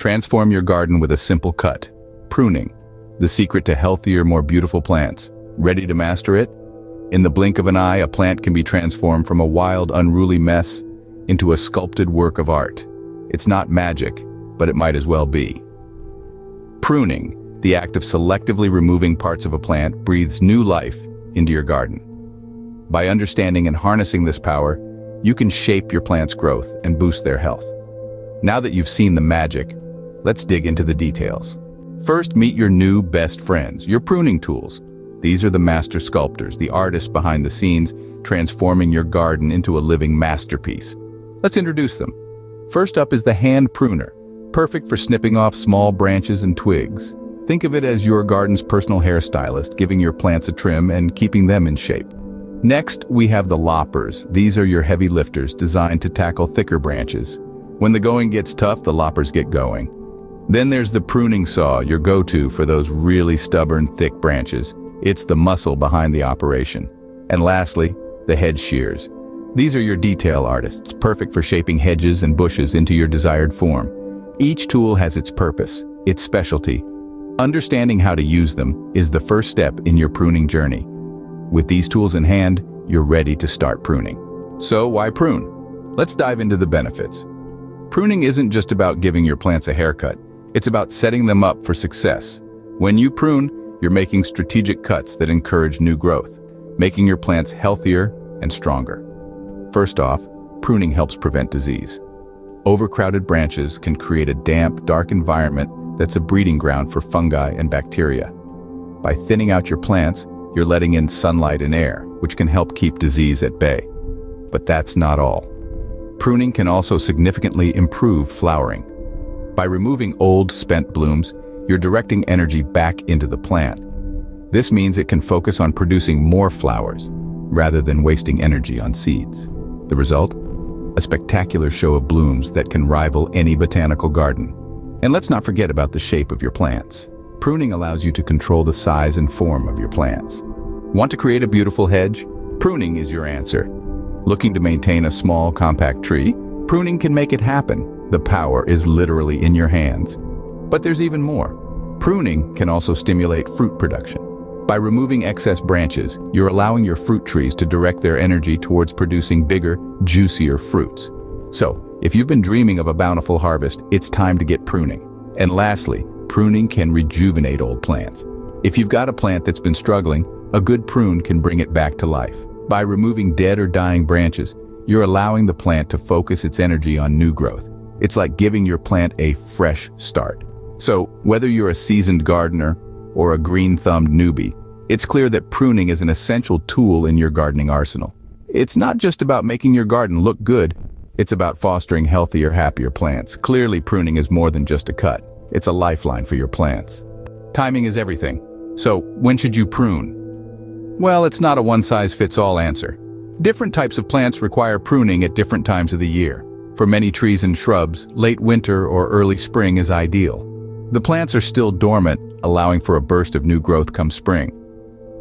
Transform your garden with a simple cut. Pruning, the secret to healthier, more beautiful plants. Ready to master it? In the blink of an eye, a plant can be transformed from a wild, unruly mess into a sculpted work of art. It's not magic, but it might as well be. Pruning, the act of selectively removing parts of a plant, breathes new life into your garden. By understanding and harnessing this power, you can shape your plant's growth and boost their health. Now that you've seen the magic, let's dig into the details. First, meet your new best friends, your pruning tools. These are the master sculptors, the artists behind the scenes, transforming your garden into a living masterpiece. Let's introduce them. First up is the hand pruner, perfect for snipping off small branches and twigs. Think of it as your garden's personal hairstylist, giving your plants a trim and keeping them in shape. Next, we have the loppers. These are your heavy lifters designed to tackle thicker branches. When the going gets tough, the loppers get going. Then there's the pruning saw, your go-to for those really stubborn, thick branches. It's the muscle behind the operation. And lastly, the hedge shears. These are your detail artists, perfect for shaping hedges and bushes into your desired form. Each tool has its purpose, its specialty. Understanding how to use them is the first step in your pruning journey. With these tools in hand, you're ready to start pruning. So why prune? Let's dive into the benefits. Pruning isn't just about giving your plants a haircut. It's about setting them up for success. When you prune, you're making strategic cuts that encourage new growth, making your plants healthier and stronger. First off, pruning helps prevent disease. Overcrowded branches can create a damp, dark environment that's a breeding ground for fungi and bacteria. By thinning out your plants, you're letting in sunlight and air, which can help keep disease at bay. But that's not all. Pruning can also significantly improve flowering. By removing old, spent blooms, you're directing energy back into the plant. This means it can focus on producing more flowers, rather than wasting energy on seeds. The result? A spectacular show of blooms that can rival any botanical garden. And let's not forget about the shape of your plants. Pruning allows you to control the size and form of your plants. Want to create a beautiful hedge? Pruning is your answer. Looking to maintain a small, compact tree? Pruning can make it happen. The power is literally in your hands. But there's even more. Pruning can also stimulate fruit production. By removing excess branches, you're allowing your fruit trees to direct their energy towards producing bigger, juicier fruits. So, if you've been dreaming of a bountiful harvest, it's time to get pruning. And lastly, pruning can rejuvenate old plants. If you've got a plant that's been struggling, a good prune can bring it back to life. By removing dead or dying branches, you're allowing the plant to focus its energy on new growth. It's like giving your plant a fresh start. So, whether you're a seasoned gardener or a green-thumbed newbie, it's clear that pruning is an essential tool in your gardening arsenal. It's not just about making your garden look good, it's about fostering healthier, happier plants. Clearly, pruning is more than just a cut. It's a lifeline for your plants. Timing is everything. So, when should you prune? Well, it's not a one-size-fits-all answer. Different types of plants require pruning at different times of the year. For many trees and shrubs, late winter or early spring is ideal. The plants are still dormant, allowing for a burst of new growth come spring.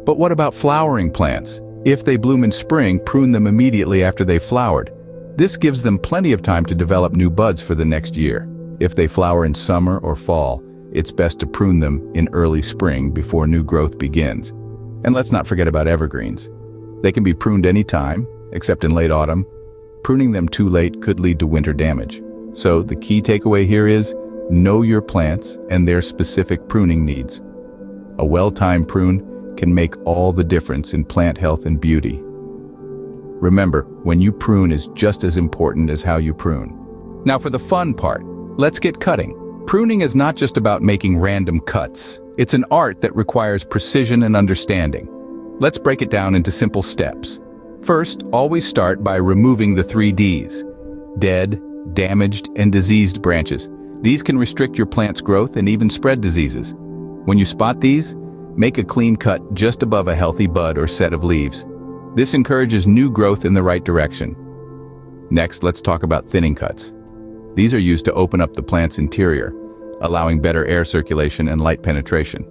But what about flowering plants? If they bloom in spring, prune them immediately after they've flowered. This gives them plenty of time to develop new buds for the next year. If they flower in summer or fall, it's best to prune them in early spring before new growth begins. And let's not forget about evergreens. They can be pruned anytime, except in late autumn. Pruning them too late could lead to winter damage. So the key takeaway here is, know your plants and their specific pruning needs. A well-timed prune can make all the difference in plant health and beauty. Remember, when you prune is just as important as how you prune. Now for the fun part, let's get cutting. Pruning is not just about making random cuts. It's an art that requires precision and understanding. Let's break it down into simple steps. First, always start by removing the 3 Ds: dead, damaged, and diseased branches. These can restrict your plant's growth and even spread diseases. When you spot these, make a clean cut just above a healthy bud or set of leaves. This encourages new growth in the right direction. Next, let's talk about thinning cuts. These are used to open up the plant's interior, allowing better air circulation and light penetration.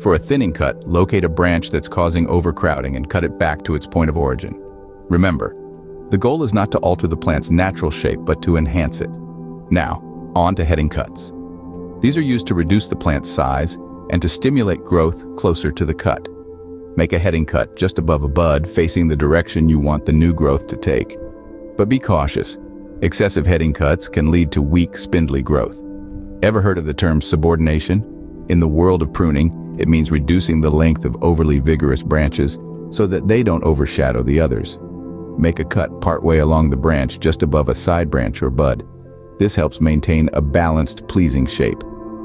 For a thinning cut, locate a branch that's causing overcrowding and cut it back to its point of origin. Remember, the goal is not to alter the plant's natural shape, but to enhance it. Now, on to heading cuts. These are used to reduce the plant's size and to stimulate growth closer to the cut. Make a heading cut just above a bud facing the direction you want the new growth to take. But be cautious. Excessive heading cuts can lead to weak, spindly growth. Ever heard of the term subordination? In the world of pruning, it means reducing the length of overly vigorous branches so that they don't overshadow the others. Make a cut partway along the branch just above a side branch or bud. This helps maintain a balanced, pleasing shape.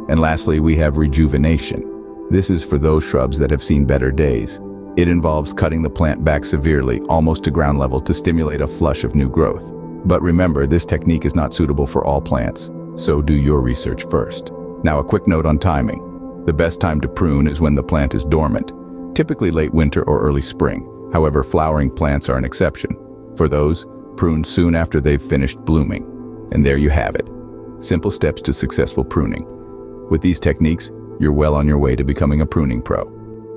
And lastly, we have rejuvenation. This is for those shrubs that have seen better days. It involves cutting the plant back severely, almost to ground level, to stimulate a flush of new growth. But remember, this technique is not suitable for all plants, so do your research first. Now, a quick note on timing. The best time to prune is when the plant is dormant, typically late winter or early spring. However, flowering plants are an exception. For those, prune soon after they've finished blooming. And there you have it. Simple steps to successful pruning. With these techniques, you're well on your way to becoming a pruning pro.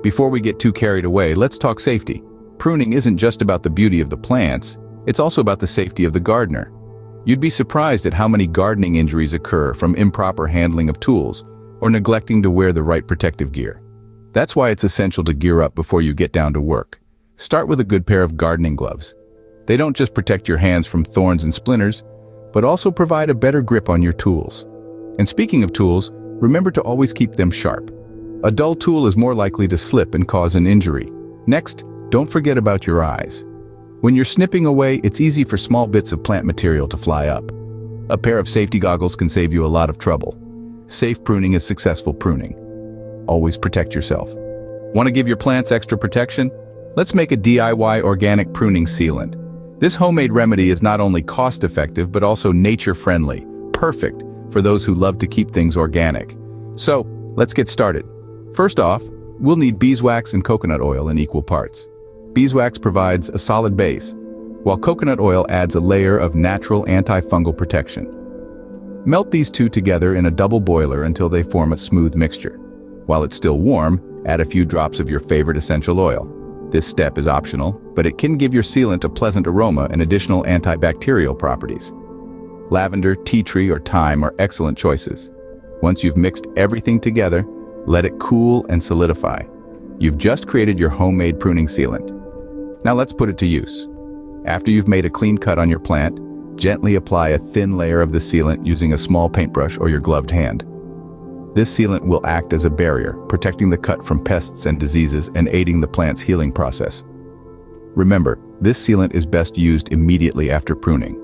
Before we get too carried away, let's talk safety. Pruning isn't just about the beauty of the plants, it's also about the safety of the gardener. You'd be surprised at how many gardening injuries occur from improper handling of tools or neglecting to wear the right protective gear. That's why it's essential to gear up before you get down to work. Start with a good pair of gardening gloves. They don't just protect your hands from thorns and splinters, but also provide a better grip on your tools. And speaking of tools, remember to always keep them sharp. A dull tool is more likely to slip and cause an injury. Next, don't forget about your eyes. When you're snipping away, it's easy for small bits of plant material to fly up. A pair of safety goggles can save you a lot of trouble. Safe pruning is successful pruning. Always protect yourself. Want to give your plants extra protection? Let's make a DIY organic pruning sealant. This homemade remedy is not only cost-effective but also nature-friendly, perfect for those who love to keep things organic. So, let's get started. First off, we'll need beeswax and coconut oil in equal parts. Beeswax provides a solid base, while coconut oil adds a layer of natural antifungal protection. Melt these two together in a double boiler until they form a smooth mixture. While it's still warm, add a few drops of your favorite essential oil. This step is optional, but it can give your sealant a pleasant aroma and additional antibacterial properties. Lavender, tea tree, or thyme are excellent choices. Once you've mixed everything together, let it cool and solidify. You've just created your homemade pruning sealant. Now let's put it to use. After you've made a clean cut on your plant, gently apply a thin layer of the sealant using a small paintbrush or your gloved hand. This sealant will act as a barrier, protecting the cut from pests and diseases and aiding the plant's healing process. Remember, this sealant is best used immediately after pruning.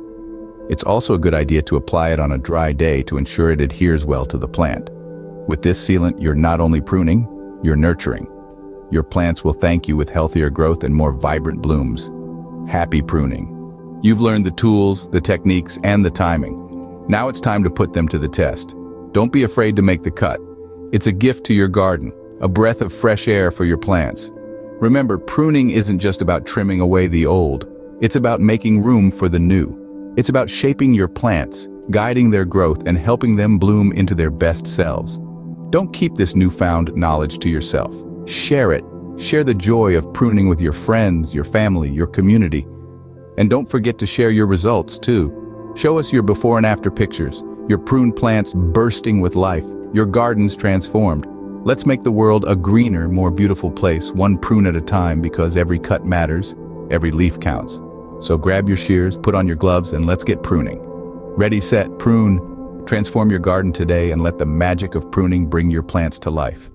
It's also a good idea to apply it on a dry day to ensure it adheres well to the plant. With this sealant, you're not only pruning, you're nurturing. Your plants will thank you with healthier growth and more vibrant blooms. Happy pruning. You've learned the tools, the techniques, and the timing. Now it's time to put them to the test. Don't be afraid to make the cut. It's a gift to your garden, a breath of fresh air for your plants. Remember, pruning isn't just about trimming away the old. It's about making room for the new. It's about shaping your plants, guiding their growth, and helping them bloom into their best selves. Don't keep this newfound knowledge to yourself. Share it. Share the joy of pruning with your friends, your family, your community. And don't forget to share your results too. Show us your before and after pictures, your pruned plants bursting with life, your gardens transformed. Let's make the world a greener, more beautiful place, one prune at a time, because every cut matters, every leaf counts. So grab your shears, put on your gloves, and let's get pruning. Ready, set, prune. Transform your garden today and let the magic of pruning bring your plants to life.